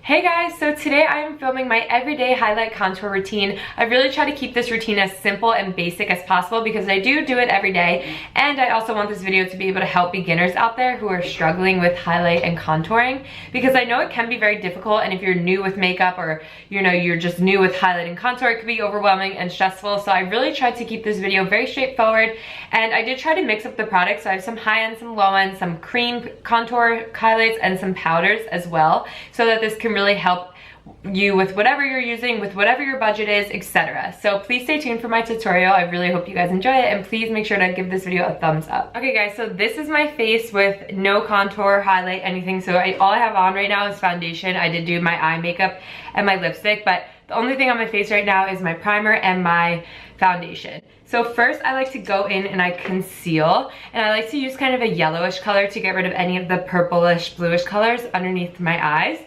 Hey guys, so today I am filming my everyday highlight contour routine. I really try to keep this routine as simple and basic as possible because I do it every day, and I also want this video to be able to help beginners out there who are struggling with highlight and contouring, because I know it can be very difficult, and if you're new with makeup or you're just new with highlight and contour, it can be overwhelming and stressful. So I really tried to keep this video very straightforward, and I did try to mix up the products. So I have some high-end, some low-end, some cream contour highlights, and some powders as well, so that this can really help you with whatever you're using, with whatever your budget is, etc. So please stay tuned for my tutorial. I really hope you guys enjoy it, and please make sure to give this video a thumbs up. Okay guys, so this is my face with no contour, highlight, anything. So all I have on right now is foundation. I did do my eye makeup and my lipstick, but the only thing on my face right now is my primer and my foundation. So first I like to go in and I conceal, and I like to use kind of a yellowish color to get rid of any of the purplish, bluish colors underneath my eyes.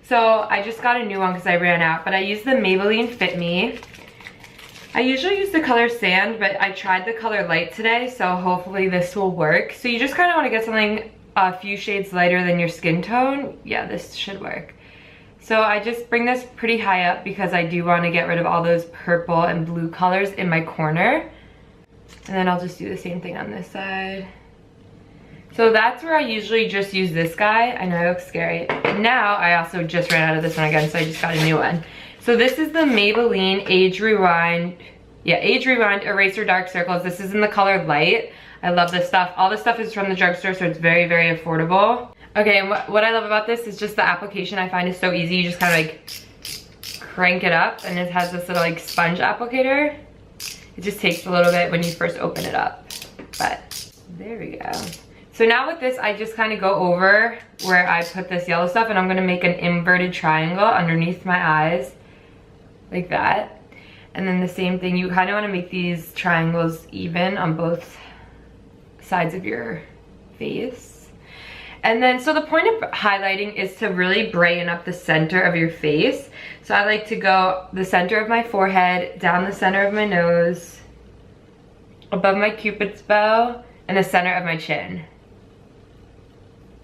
So I just got a new one because I ran out, but I use the Maybelline Fit Me. I usually use the color Sand, but I tried the color Light today, so hopefully this will work. So you just kind of want to get something a few shades lighter than your skin tone. Yeah, this should work. So I just bring this pretty high up because I do want to get rid of all those purple and blue colors in my corner. And then I'll just do the same thing on this side. So that's where I usually just use this guy. I know it looks scary. Now I also just ran out of this one again, so I just got a new one. So this is the Maybelline Age Rewind Eraser Dark Circles. This is in the color Light. I love this stuff. All this stuff is from the drugstore, so it's very, very affordable. Okay, and what I love about this is just the application. I find is so easy. You just kind of like crank it up, and it has this little like sponge applicator. It just takes a little bit when you first open it up, but there we go. So now with this, I just kind of go over where I put this yellow stuff, and I'm gonna make an inverted triangle underneath my eyes, like that. And then the same thing, you kind of wanna make these triangles even on both sides of your face. And then, so the point of highlighting is to really brighten up the center of your face. So I like to go the center of my forehead, down the center of my nose, above my cupid's bow, and the center of my chin.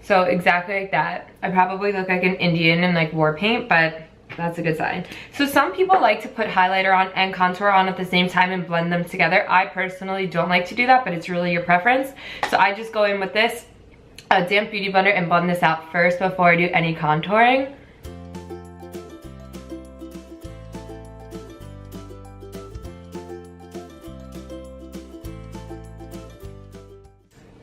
So exactly like that. I probably look like an Indian in like war paint, but that's a good sign. So some people like to put highlighter on and contour on at the same time and blend them together. I personally don't like to do that, but it's really your preference. So I just go in with this damp beauty blender and blend this out first before I do any contouring.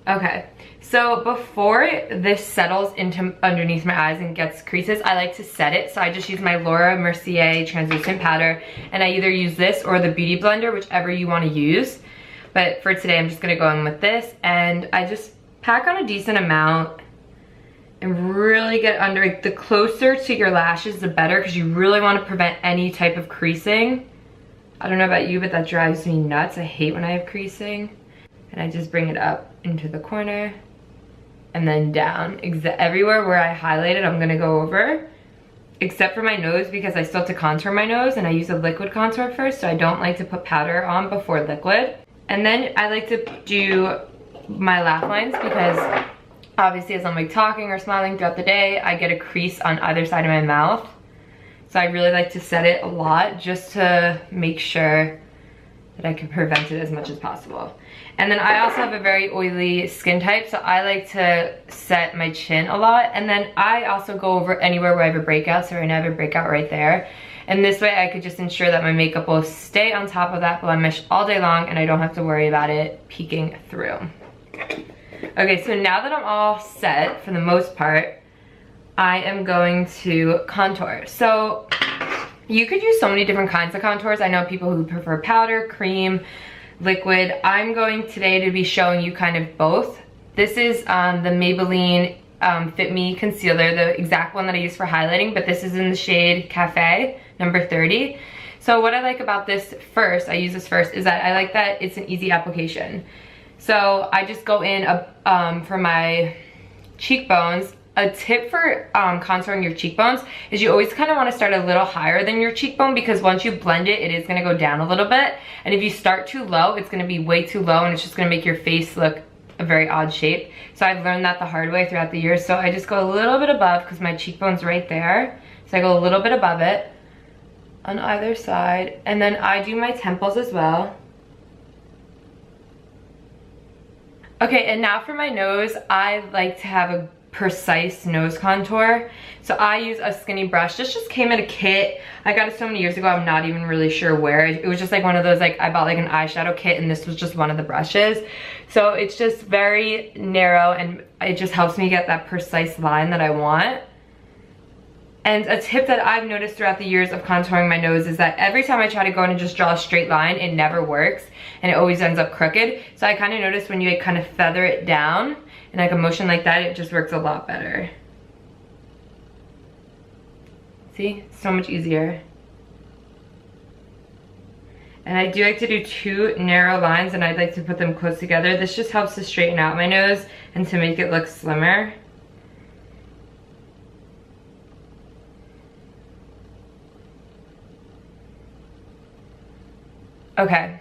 Okay. So before this settles into underneath my eyes and gets creases, I like to set it. So I just use my Laura Mercier translucent powder, and I either use this or the beauty blender, whichever you want to use. But for today, I'm just gonna go in with this, and I just pack on a decent amount and really get under it. The closer to your lashes, the better, because you really want to prevent any type of creasing. I don't know about you, but that drives me nuts. I hate when I have creasing. And I just bring it up into the corner and then down. Everywhere where I highlighted, I'm gonna go over, except for my nose, because I still have to contour my nose, and I use a liquid contour first, so I don't like to put powder on before liquid. And then I like to do my laugh lines, because obviously as I'm like talking or smiling throughout the day, I get a crease on either side of my mouth. So I really like to set it a lot just to make sure that I can prevent it as much as possible. And then I also have a very oily skin type, so I like to set my chin a lot. And then I also go over anywhere where I have a breakout, so right now I have a breakout right there. And this way I could just ensure that my makeup will stay on top of that blemish all day long, and I don't have to worry about it peeking through. Okay, so now that I'm all set for the most part, I am going to contour. So you could use so many different kinds of contours. I know people who prefer powder, cream, liquid. I'm going today to be showing you kind of both. This is the Maybelline Fit Me Concealer, the exact one that I use for highlighting, but this is in the shade Cafe, number 30. So what I like about this first, I use this first, is that I like that it's an easy application. So I just go in for my cheekbones. A tip for contouring your cheekbones is you always kind of want to start a little higher than your cheekbone, because once you blend it, it is going to go down a little bit. And if you start too low, it's going to be way too low, and it's just going to make your face look a very odd shape. So I've learned that the hard way throughout the years. So I just go a little bit above because my cheekbone's right there. So I go a little bit above it on either side. And then I do my temples as well. Okay, and now for my nose, I like to have a precise nose contour. So I use a skinny brush. This just came in a kit. I got it so many years ago, I'm not even really sure where. It was just like one of those, like I bought like an eyeshadow kit and this was just one of the brushes. So it's just very narrow and it just helps me get that precise line that I want. And a tip that I've noticed throughout the years of contouring my nose is that every time I try to go in and just draw a straight line, it never works and it always ends up crooked. So I kind of noticed when you like, kind of feather it down and like a motion like that, it just works a lot better. See, so much easier. And I do like to do two narrow lines and I'd like to put them close together. This just helps to straighten out my nose and to make it look slimmer. Okay,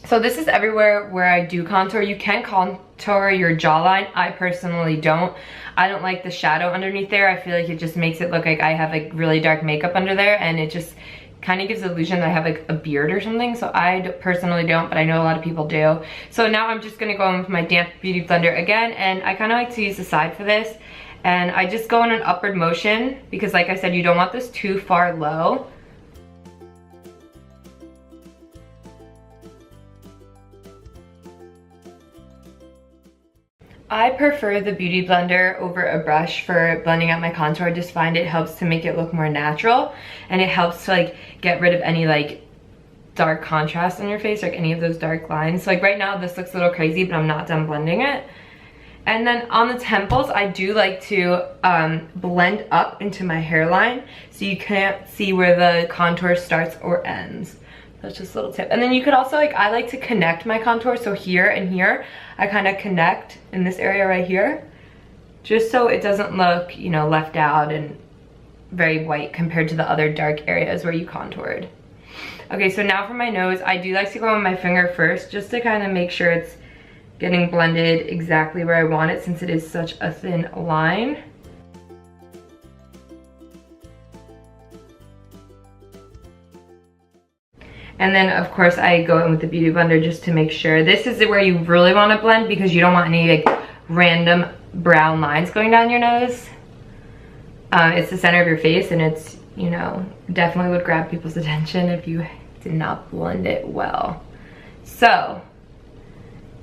so this is everywhere where I do contour. You can contour your jawline. I personally don't. I don't like the shadow underneath there. I feel like it just makes it look like I have like really dark makeup under there and it just kind of gives the illusion that I have like a beard or something. So I personally don't, but I know a lot of people do. So now I'm just gonna go in with my damp beauty blender again, and I kind of like to use the side for this. And I just go in an upward motion because like I said, you don't want this too far low. I prefer the beauty blender over a brush for blending out my contour. I just find it helps to make it look more natural and it helps to like get rid of any like dark contrast on your face, like any of those dark lines. So like right now this looks a little crazy, but I'm not done blending it. And then on the temples, I do like to blend up into my hairline so you can't see where the contour starts or ends. That's just a little tip. And then you could also like, I like to connect my contour. So here and here, I kind of connect in this area right here, just so it doesn't look, you know, left out and very white compared to the other dark areas where you contoured. Okay, so now for my nose, I do like to go on my finger first just to kind of make sure it's getting blended exactly where I want it since it is such a thin line. And then of course I go in with the beauty blender just to make sure. This is where you really want to blend because you don't want any like random brown lines going down your nose. It's the center of your face and it's, you know, definitely would grab people's attention if you did not blend it well. So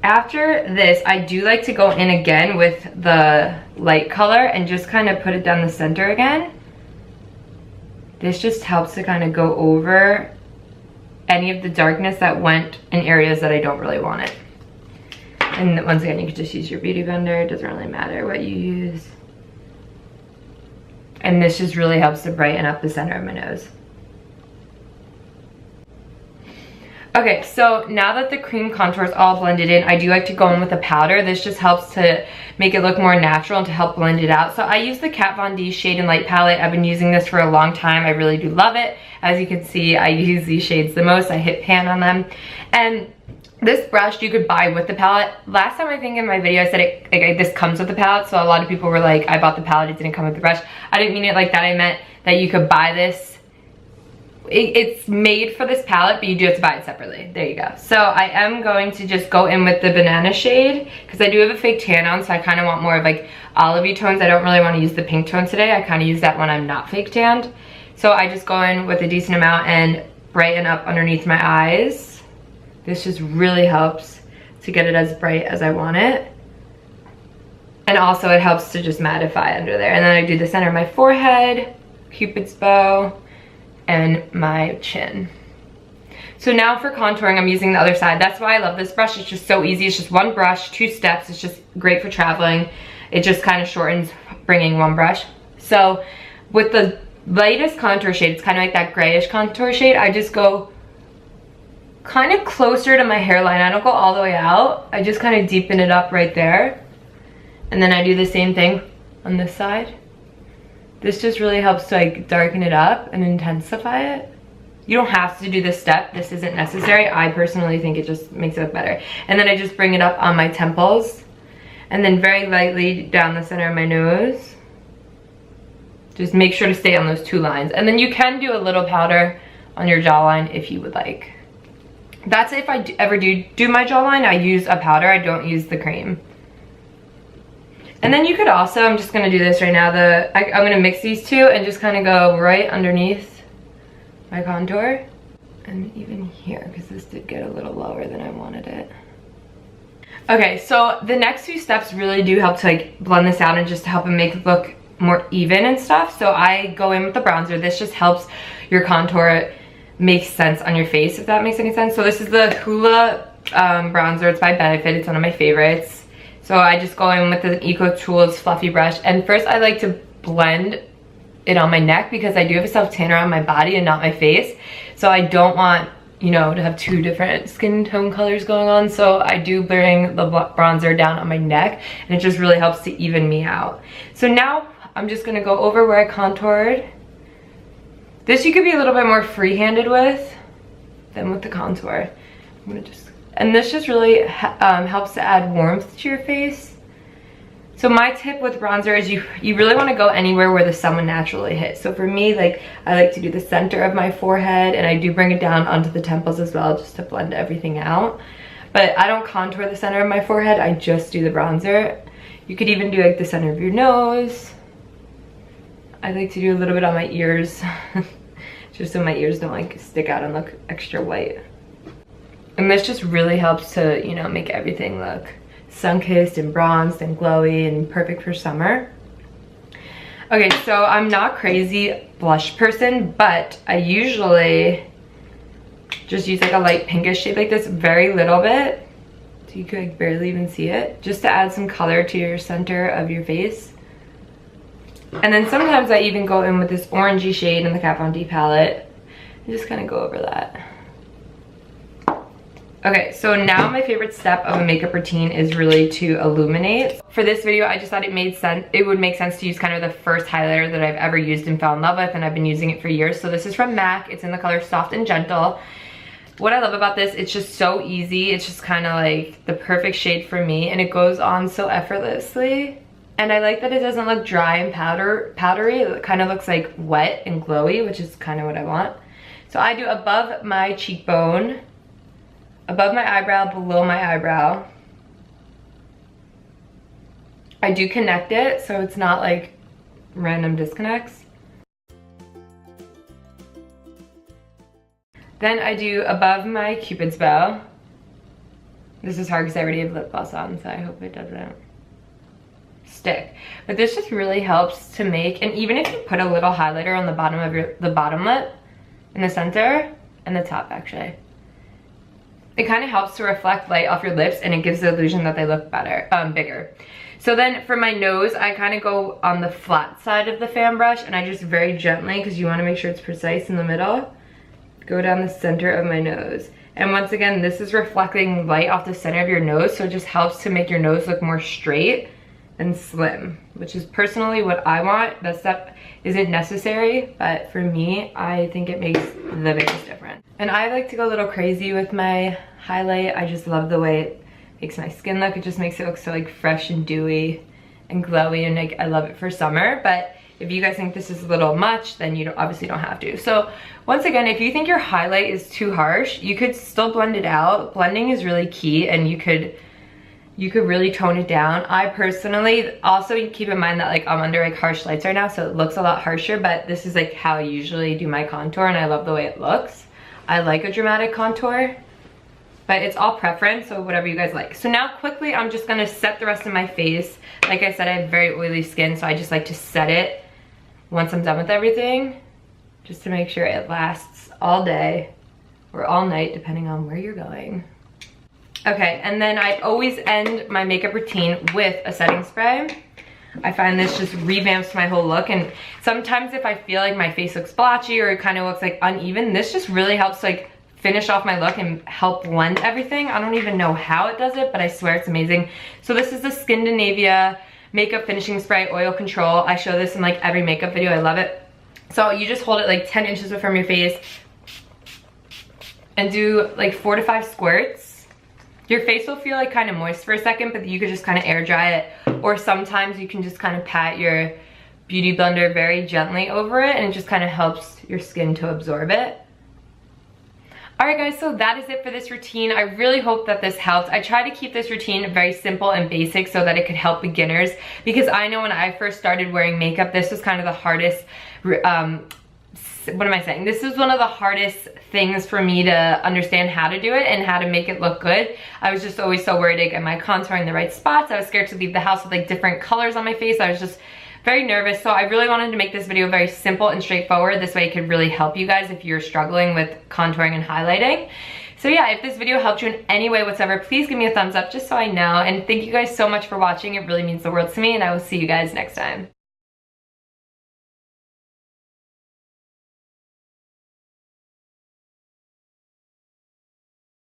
after this, I do like to go in again with the light color and just kind of put it down the center again. This just helps to kind of go over any of the darkness that went in areas that I don't really want it. And once again, you can just use your beauty blender. It doesn't really matter what you use. And this just really helps to brighten up the center of my nose. Okay, so now that the cream contour is all blended in, I do like to go in with a powder. This just helps to make it look more natural and to help blend it out. So I use the Kat Von D Shade and Light palette. I've been using this for a long time. I really do love it. As you can see, I use these shades the most. I hit pan on them. And this brush you could buy with the palette. Last time I think in my video I said this comes with the palette, so a lot of people were like, I bought the palette, it didn't come with the brush. I didn't mean it like that. I meant that you could buy this. It's made for this palette, but you do have to buy it separately. There you go. So I am going to just go in with the banana shade because I do have a fake tan on, so I kind of want more of like olivey tones. I don't really want to use the pink tone today. I kind of use that when I'm not fake tanned. So I just go in with a decent amount and brighten up underneath my eyes. This just really helps to get it as bright as I want it. And also it helps to just mattify under there. And then I do the center of my forehead, Cupid's bow, and my chin. So now for contouring, I'm using the other side. That's why I love this brush. It's just so easy. It's just one brush, 2 steps. It's just great for traveling. It just kind of shortens bringing one brush. So with the lightest contour shade, it's kind of like that grayish contour shade, I just go kind of closer to my hairline. I don't go all the way out. I just kind of deepen it up right there. And then I do the same thing on this side. This just really helps to like darken it up and intensify it. You don't have to do this step. This isn't necessary. I personally think it just makes it look better. And then I just bring it up on my temples And then very lightly down the center of my nose. Just make sure to stay on those two lines. And then you can do a little powder on your jawline if you would like. That's if I ever do my jawline, I use a powder, I don't use the cream. And then you could also, I'm just gonna do this right now, I'm gonna mix these two and just kind of go right underneath my contour. And even here, because this did get a little lower than I wanted it. Okay, so the next few steps really do help to like blend this out and just to help it make it look more even and stuff. So I go in with the bronzer. This just helps your contour make sense on your face, if that makes any sense. So this is the Hoola bronzer. It's by Benefit. It's one of my favorites. So I just go in with the Eco Tools fluffy brush. And first I like to blend it on my neck because I do have a self tanner on my body and not my face. So I don't want, you know, to have two different skin tone colors going on. So I do bring the bronzer down on my neck and it just really helps to even me out. So now I'm just gonna go over where I contoured. This you could be a little bit more free-handed with than with the contour. I'm gonna just, and this just really helps to add warmth to your face. So my tip with bronzer is you really want to go anywhere where the sun would naturally hit. So for me, like, I like to do the center of my forehead and I do bring it down onto the temples as well just to blend everything out. But I don't contour the center of my forehead, I just do the bronzer. You could even do like the center of your nose. I like to do a little bit on my ears just so my ears don't like stick out and look extra white. And this just really helps to, you know, make everything look sun-kissed and bronzed and glowy and perfect for summer. Okay, so I'm not crazy blush person, but I usually just use like a light pinkish shade like this, very little bit, so you can like barely even see it, just to add some color to your center of your face. And then sometimes I even go in with this orangey shade in the Kat Von D palette and just kind of go over that. Okay, so now my favorite step of a makeup routine is really to illuminate. For this video, I just thought it would make sense to use kind of the first highlighter that I've ever used and fell in love with, and I've been using it for years. So this is from MAC. It's in the color Soft and Gentle. What I love about this, it's just so easy. It's just kind of like the perfect shade for me, and it goes on so effortlessly. And I like that it doesn't look dry and powdery. It kind of looks like wet and glowy, which is kind of what I want. So I do above my cheekbone, above my eyebrow, below my eyebrow. I do connect it so it's not like random disconnects. Then I do above my Cupid's bow. This is hard because I already have lip gloss on, so I hope it doesn't stick. But this just really helps to make, and even if you put a little highlighter on the bottom of the bottom lip, in the center, and the top actually, it kind of helps to reflect light off your lips and it gives the illusion that they look better, bigger. So then for my nose, I kind of go on the flat side of the fan brush and I just very gently, because you want to make sure it's precise in the middle, go down the center of my nose. And once again, this is reflecting light off the center of your nose, so it just helps to make your nose look more straight and slim, which is personally what I want. That step isn't necessary, but for me, I think it makes the biggest difference. And I like to go a little crazy with my highlight. I just love the way it makes my skin look. It just makes it look so like fresh and dewy and glowy, and like I love it for summer. But if you guys think this is a little much, then you obviously don't have to. So once again, if you think your highlight is too harsh, you could still blend it out. Blending is really key, and you could really tone it down. I personally also keep in mind that like I'm under like harsh lights right now, so it looks a lot harsher, but this is like how I usually do my contour and I love the way it looks. I like a dramatic contour, but it's all preference, so whatever you guys like. So now quickly, I'm just gonna set the rest of my face. Like I said, I have very oily skin, so I just like to set it once I'm done with everything, just to make sure it lasts all day or all night, depending on where you're going. Okay, and then I always end my makeup routine with a setting spray. I find this just revamps my whole look, and sometimes if I feel like my face looks blotchy or it kind of looks like uneven, this just really helps like finish off my look and help blend everything. I don't even know how it does it, but I swear it's amazing. So this is the Skindinavia Makeup Finishing Spray Oil Control. I show this in like every makeup video, I love it. So you just hold it like 10 inches from your face and do like 4 to 5 squirts. Your face will feel like kind of moist for a second, but you could just kind of air dry it. Or sometimes you can just kind of pat your beauty blender very gently over it, and it just kind of helps your skin to absorb it. Alright guys, so that is it for this routine. I really hope that this helps. I try to keep this routine very simple and basic so that it could help beginners, because I know when I first started wearing makeup, this was kind of the hardest, This is one of the hardest things for me to understand how to do it and how to make it look good. I was just always so worried to get my contour in the right spots. I was scared to leave the house with like different colors on my face. I was just very nervous, so I really wanted to make this video very simple and straightforward. This way it could really help you guys if you're struggling with contouring and highlighting. So yeah, if this video helped you in any way whatsoever, please give me a thumbs up just so I know. And thank you guys so much for watching. It really means the world to me, and I will see you guys next time.